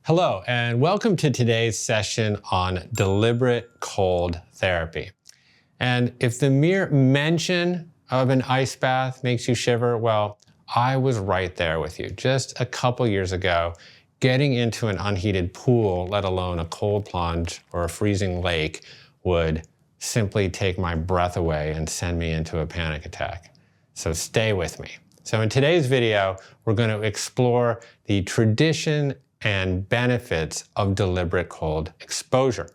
Hello, and welcome to today's session on deliberate cold therapy. And if the mere mention of an ice bath makes you shiver, well, I was right there with you. Just a couple years ago, getting into an unheated pool, let alone a cold plunge or a freezing lake, would simply take my breath away and send me into a panic attack. So stay with me. So in today's video, we're going to explore the tradition and benefits of deliberate cold exposure.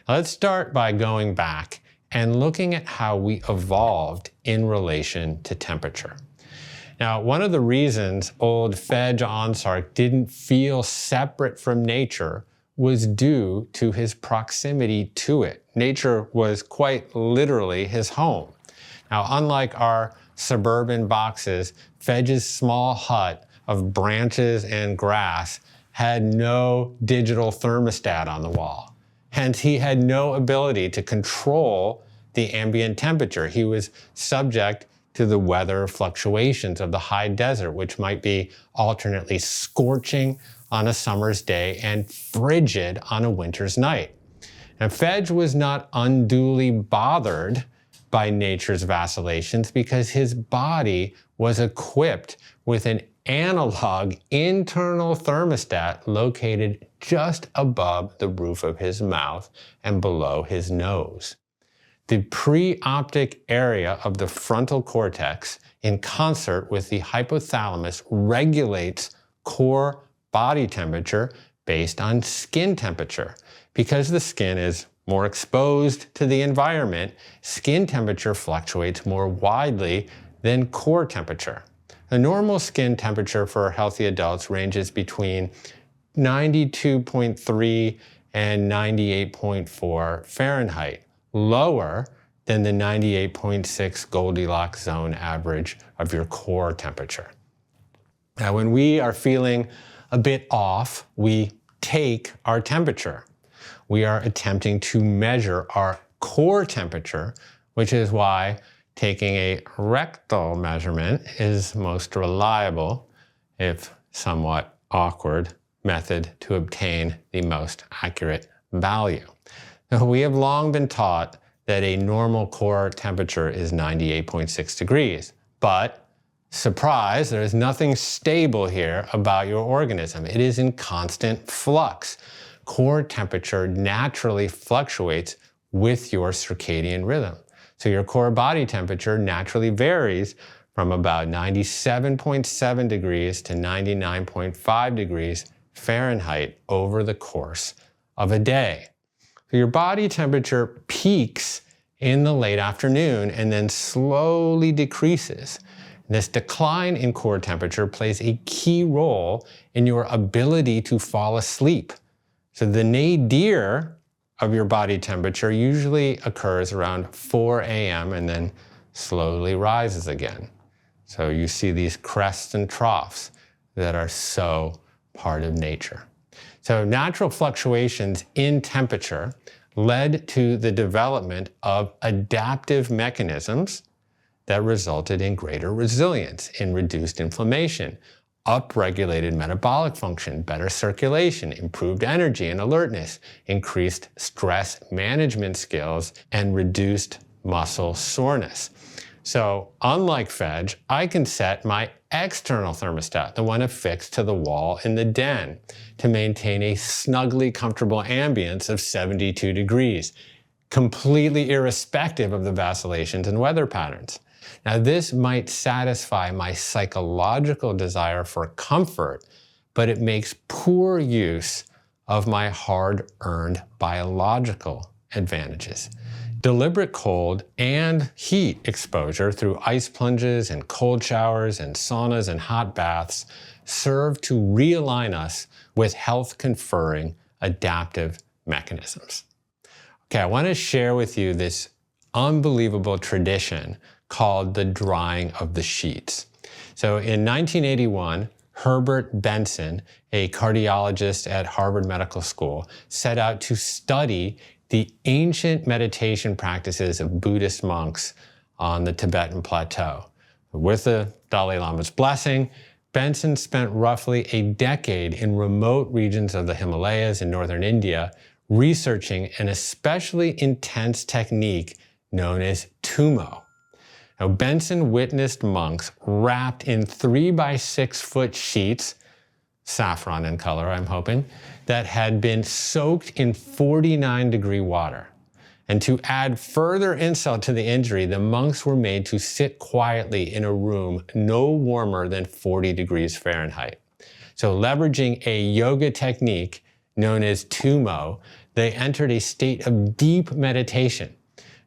Now, let's start by going back and looking at how we evolved in relation to temperature. Now, one of the reasons old Fedge Onsark didn't feel separate from nature was due to his proximity to it. Nature was quite literally his home. Now, unlike our suburban boxes, Fedge's small hut of branches and grass had no digital thermostat on the wall. Hence, he had no ability to control the ambient temperature. He was subject to the weather fluctuations of the high desert, which might be alternately scorching on a summer's day and frigid on a winter's night. Now, Fedge was not unduly bothered by nature's vacillations because his body was equipped with an analog internal thermostat located just above the roof of his mouth and below his nose. The preoptic area of the frontal cortex, in concert with the hypothalamus, regulates core body temperature based on skin temperature. Because the skin is more exposed to the environment, skin temperature fluctuates more widely than core temperature. The normal skin temperature for healthy adults ranges between 92.3 and 98.4 Fahrenheit, lower than the 98.6 Goldilocks zone average of your core temperature. Now, when we are feeling a bit off, we take our temperature. We are attempting to measure our core temperature, which is why taking a rectal measurement is most reliable, if somewhat awkward, method to obtain the most accurate value. Now, we have long been taught that a normal core temperature is 98.6 degrees, but surprise, there is nothing stable here about your organism. It is in constant flux. Core temperature naturally fluctuates with your circadian rhythm. So your core body temperature naturally varies from about 97.7 degrees to 99.5 degrees Fahrenheit over the course of a day. So your body temperature peaks in the late afternoon and then slowly decreases. This decline in core temperature plays a key role in your ability to fall asleep. So the nadir of your body temperature usually occurs around 4 a.m. and then slowly rises again. So you see these crests and troughs that are so part of nature. So natural fluctuations in temperature led to the development of adaptive mechanisms that resulted in greater resilience, in reduced inflammation, upregulated metabolic function, better circulation, improved energy and alertness, increased stress management skills, and reduced muscle soreness. So unlike Fedge, I can set my external thermostat, the one affixed to the wall in the den, to maintain a snugly comfortable ambience of 72 degrees, completely irrespective of the vacillations and weather patterns. Now, this might satisfy my psychological desire for comfort, but it makes poor use of my hard-earned biological advantages. Deliberate cold and heat exposure through ice plunges and cold showers and saunas and hot baths serve to realign us with health-conferring adaptive mechanisms. Okay, I want to share with you this unbelievable tradition called the drying of the sheets. So in 1981, Herbert Benson, a cardiologist at Harvard Medical School, set out to study the ancient meditation practices of Buddhist monks on the Tibetan plateau. With the Dalai Lama's blessing, Benson spent roughly a decade in remote regions of the Himalayas in northern India researching an especially intense technique known as tumo. Now, Benson witnessed monks wrapped in 3 by 6 foot sheets, saffron in color, I'm hoping, that had been soaked in 49-degree water. And to add further insult to the injury, the monks were made to sit quietly in a room no warmer than 40 degrees Fahrenheit. So leveraging a yoga technique known as tumo, they entered a state of deep meditation.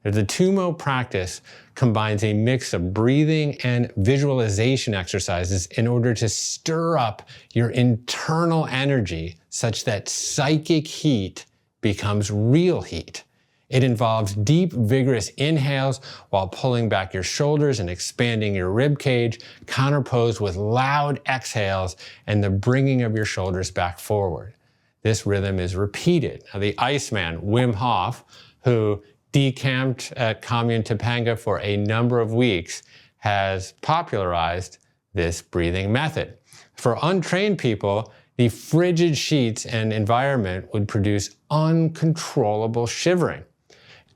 The tumo practice combines a mix of breathing and visualization exercises in order to stir up your internal energy such that psychic heat becomes real heat. It involves deep, vigorous inhales while pulling back your shoulders and expanding your rib cage, counterposed with loud exhales and the bringing of your shoulders back forward. This rhythm is repeated. Now, the Iceman, Wim Hof, who decamped at Commune Topanga for a number of weeks, has popularized this breathing method. For untrained people, the frigid sheets and environment would produce uncontrollable shivering.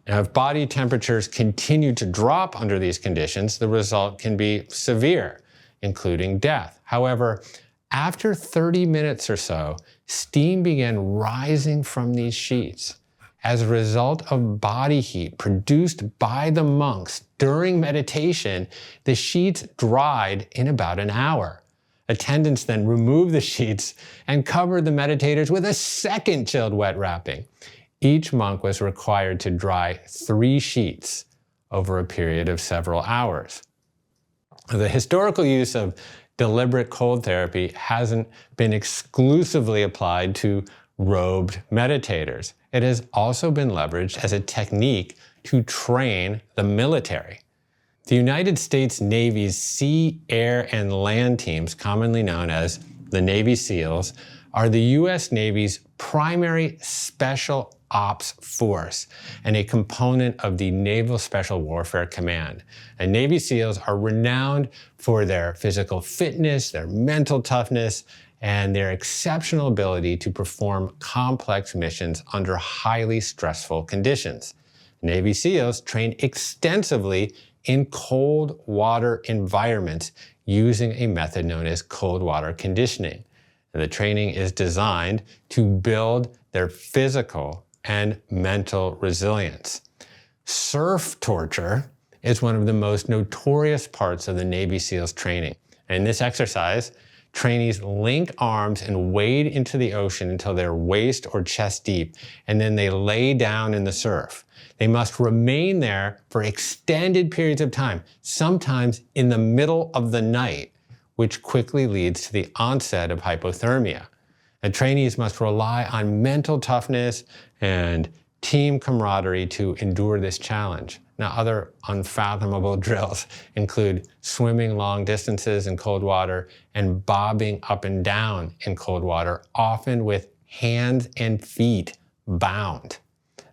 Now, if body temperatures continue to drop under these conditions, the result can be severe, including death. However, after 30 minutes or so, steam began rising from these sheets. As a result of body heat produced by the monks during meditation, the sheets dried in about an hour. Attendants then removed the sheets and covered the meditators with a second chilled wet wrapping. Each monk was required to dry 3 sheets over a period of several hours. The historical use of deliberate cold therapy hasn't been exclusively applied to robed meditators. It has also been leveraged as a technique to train the military. The United States Navy's sea, air, and land teams, commonly known as the Navy SEALs, are the U.S. Navy's primary special ops force and a component of the Naval Special Warfare Command. And Navy SEALs are renowned for their physical fitness, their mental toughness, and their exceptional ability to perform complex missions under highly stressful conditions. Navy SEALs train extensively in cold water environments using a method known as cold water conditioning. And the training is designed to build their physical and mental resilience. Surf torture is one of the most notorious parts of the Navy SEALs training. In this exercise, trainees link arms and wade into the ocean until they're waist or chest deep, and then they lay down in the surf. They must remain there for extended periods of time, sometimes in the middle of the night, which quickly leads to the onset of hypothermia. And trainees must rely on mental toughness and team camaraderie to endure this challenge. Now, other unfathomable drills include swimming long distances in cold water and bobbing up and down in cold water, often with hands and feet bound.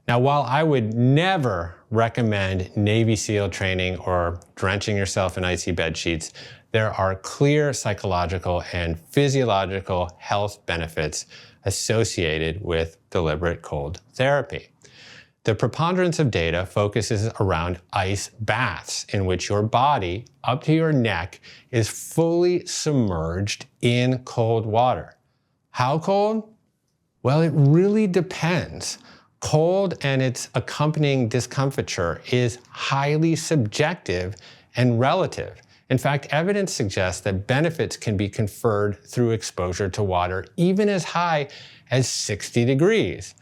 Now, while I would never recommend Navy SEAL training or drenching yourself in icy bed sheets, there are clear psychological and physiological health benefits associated with deliberate cold therapy. The preponderance of data focuses around ice baths, in which your body, up to your neck, is fully submerged in cold water. How cold? Well, it really depends. Cold and its accompanying discomfiture is highly subjective and relative. In fact, evidence suggests that benefits can be conferred through exposure to water even as high as 60 degrees.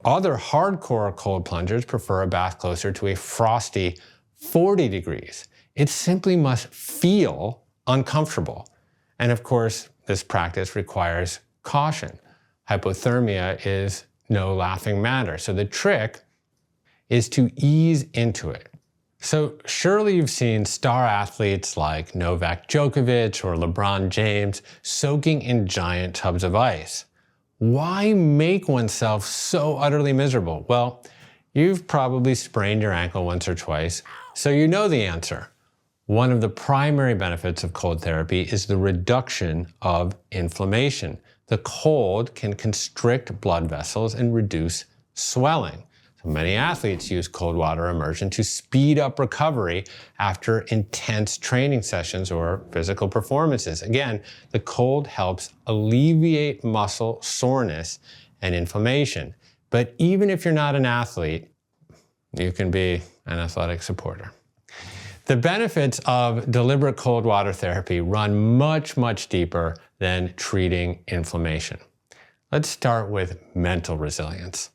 Other hardcore cold plungers prefer a bath closer to a frosty 40 degrees. It simply must feel uncomfortable. And of course, this practice requires caution. Hypothermia is no laughing matter. So the trick is to ease into it. So surely you've seen star athletes like Novak Djokovic or LeBron James soaking in giant tubs of ice. Why make oneself so utterly miserable? Well, you've probably sprained your ankle once or twice, so you know the answer. One of the primary benefits of cold therapy is the reduction of inflammation. The cold can constrict blood vessels and reduce swelling. So many athletes use cold water immersion to speed up recovery after intense training sessions or physical performances. Again, the cold helps alleviate muscle soreness and inflammation. But even if you're not an athlete, you can be an athletic supporter. The benefits of deliberate cold water therapy run much, much deeper than treating inflammation. Let's start with mental resilience.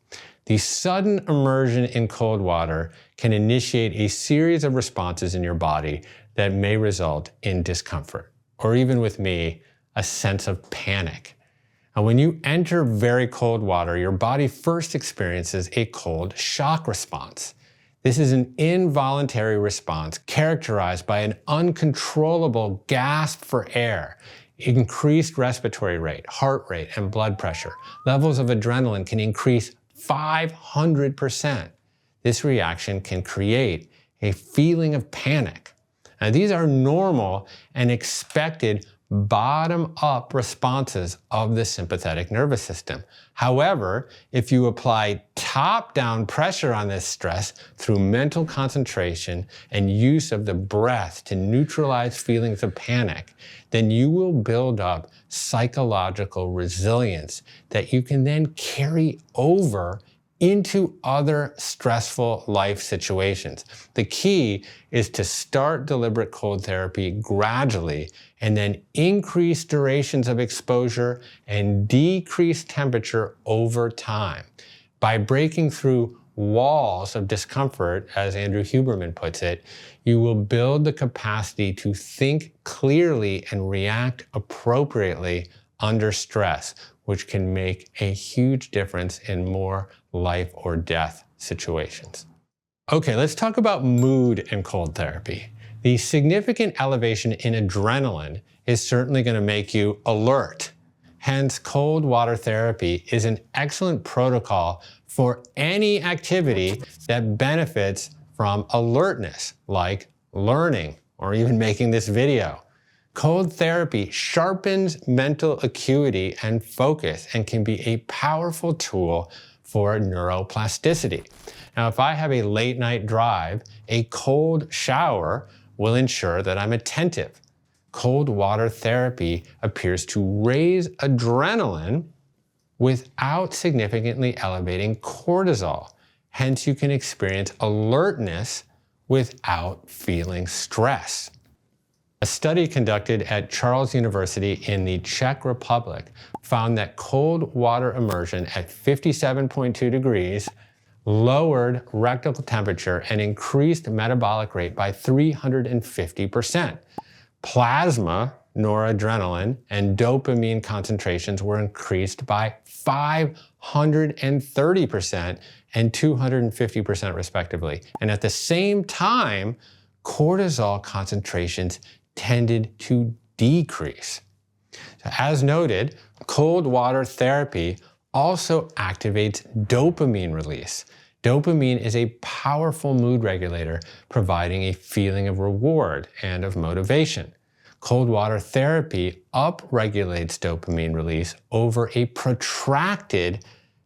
The sudden immersion in cold water can initiate a series of responses in your body that may result in discomfort, or even with me, a sense of panic. And when you enter very cold water, your body first experiences a cold shock response. This is an involuntary response characterized by an uncontrollable gasp for air, increased respiratory rate, heart rate, and blood pressure. Levels of adrenaline can increase 500%. This reaction can create a feeling of panic. Now, these are normal and expected bottom-up responses of the sympathetic nervous system. However, if you apply top-down pressure on this stress through mental concentration and use of the breath to neutralize feelings of panic, then you will build up psychological resilience that you can then carry over into other stressful life situations. The key is to start deliberate cold therapy gradually and then increase durations of exposure and decrease temperature over time. By breaking through walls of discomfort, as Andrew Huberman puts it, you will build the capacity to think clearly and react appropriately under stress, which can make a huge difference in more life or death situations. Okay, let's talk about mood and cold therapy. The significant elevation in adrenaline is certainly going to make you alert. Hence, cold water therapy is an excellent protocol for any activity that benefits from alertness, like learning or even making this video. Cold therapy sharpens mental acuity and focus and can be a powerful tool for neuroplasticity. Now, if I have a late night drive, a cold shower will ensure that I'm attentive. Cold water therapy appears to raise adrenaline without significantly elevating cortisol. Hence, you can experience alertness without feeling stress. A study conducted at Charles University in the Czech Republic found that cold water immersion at 57.2 degrees lowered rectal temperature and increased metabolic rate by 350%. Plasma, noradrenaline, and dopamine concentrations were increased by 530% and 250% respectively. And at the same time, cortisol concentrations tended to decrease. So as noted, cold water therapy also activates dopamine release. Dopamine is a powerful mood regulator, providing a feeling of reward and of motivation. Cold water therapy upregulates dopamine release over a protracted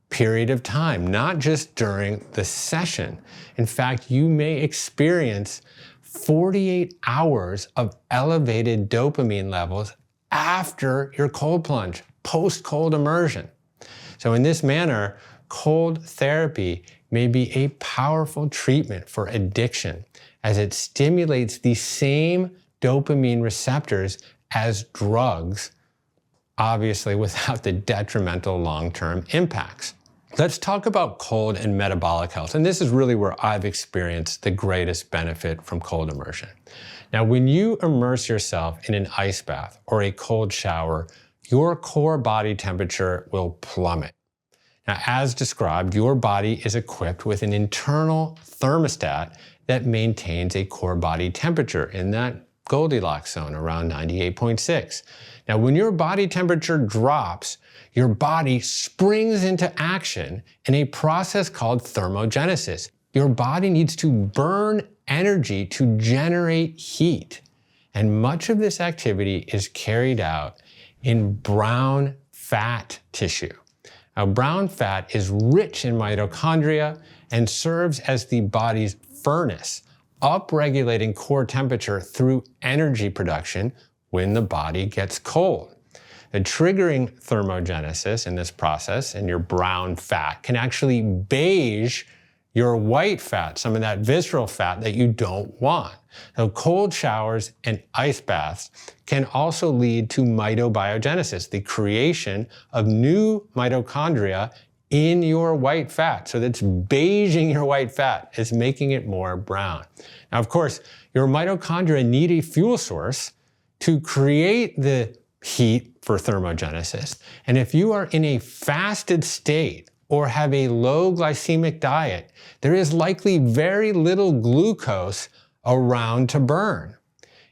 period of time, not just during the session. In fact, you may experience 48 hours of elevated dopamine levels after your cold plunge, post-cold immersion. So in this manner, cold therapy may be a powerful treatment for addiction, as it stimulates the same dopamine receptors as drugs, obviously without the detrimental long-term impacts. Let's talk about cold and metabolic health. And this is really where I've experienced the greatest benefit from cold immersion. Now, when you immerse yourself in an ice bath or a cold shower, your core body temperature will plummet. Now, as described, your body is equipped with an internal thermostat that maintains a core body temperature in that Goldilocks zone around 98.6. Now, when your body temperature drops, your body springs into action in a process called thermogenesis. Your body needs to burn energy to generate heat. And much of this activity is carried out in brown fat tissue. Now, brown fat is rich in mitochondria and serves as the body's furnace, upregulating core temperature through energy production when the body gets cold. And triggering thermogenesis in this process in your brown fat can actually beige your white fat, some of that visceral fat that you don't want. Now, cold showers and ice baths can also lead to mitobiogenesis, the creation of new mitochondria in your white fat. So that's beiging your white fat. It's making it more brown. Now, of course, your mitochondria need a fuel source to create the heat for thermogenesis. And if you are in a fasted state or have a low glycemic diet, there is likely very little glucose around to burn.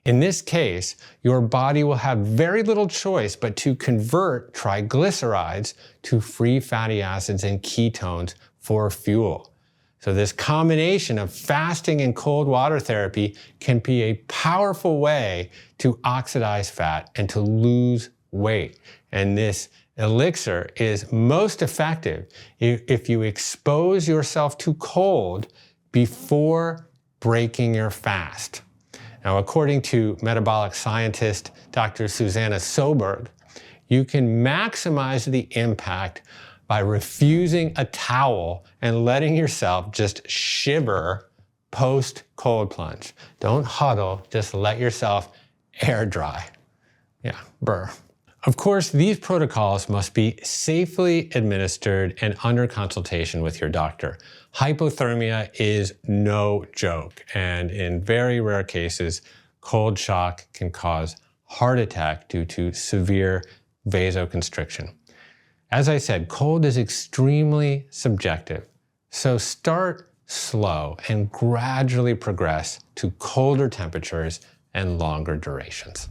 In this case, your body will have very little choice but to convert triglycerides to free fatty acids and ketones for fuel. So this combination of fasting and cold water therapy can be a powerful way to oxidize fat and to lose weight. And this elixir is most effective if you expose yourself to cold before breaking your fast. Now, according to metabolic scientist Dr. Susanna Soberg, you can maximize the impact by refusing a towel and letting yourself just shiver post cold plunge. Don't huddle, just let yourself air dry. Yeah, burr. Of course, these protocols must be safely administered and under consultation with your doctor. Hypothermia is no joke, and in very rare cases, cold shock can cause heart attack due to severe vasoconstriction. As I said, cold is extremely subjective, so start slow and gradually progress to colder temperatures and longer durations.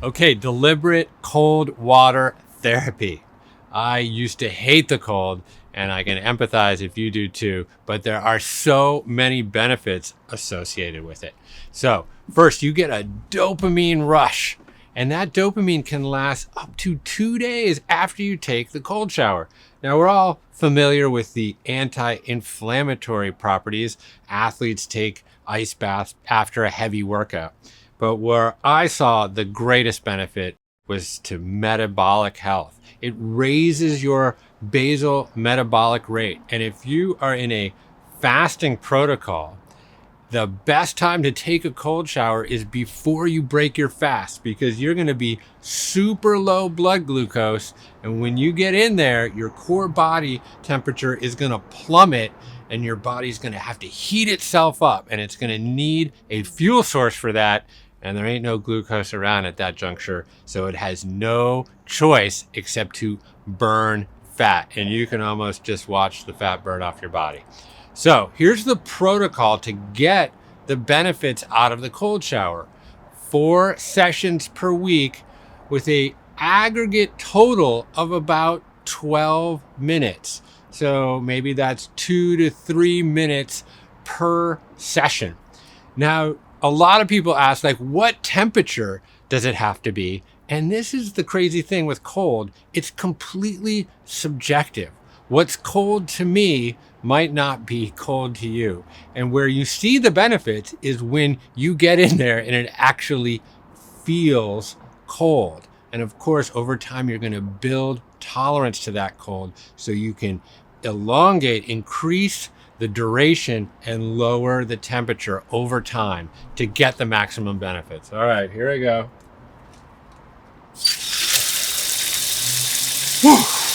Okay, deliberate cold water therapy. I used to hate the cold, and I can empathize if you do too, but there are so many benefits associated with it. So first, you get a dopamine rush, and that dopamine can last up to 2 days after you take the cold shower. Now, we're all familiar with the anti-inflammatory properties. Athletes take ice baths after a heavy workout. But where I saw the greatest benefit was to metabolic health. It raises your basal metabolic rate. And if you are in a fasting protocol, the best time to take a cold shower is before you break your fast, because you're going to be super low blood glucose. And when you get in there, your core body temperature is going to plummet, and your body's going to have to heat itself up, and it's going to need a fuel source for that. And there ain't no glucose around at that juncture, so it has no choice except to burn fat. And you can almost just watch the fat burn off your body. So here's the protocol to get the benefits out of the cold shower. 4 sessions per week with an aggregate total of about 12 minutes. So maybe that's 2 to 3 minutes per session. Now, a lot of people ask, like, what temperature does it have to be? And this is the crazy thing with cold. It's completely subjective. What's cold to me might not be cold to you. And where you see the benefits is when you get in there and it actually feels cold. And of course, over time, you're going to build tolerance to that cold so you can elongate, increase the duration, and lower the temperature over time to get the maximum benefits. All right, here I go. Whew.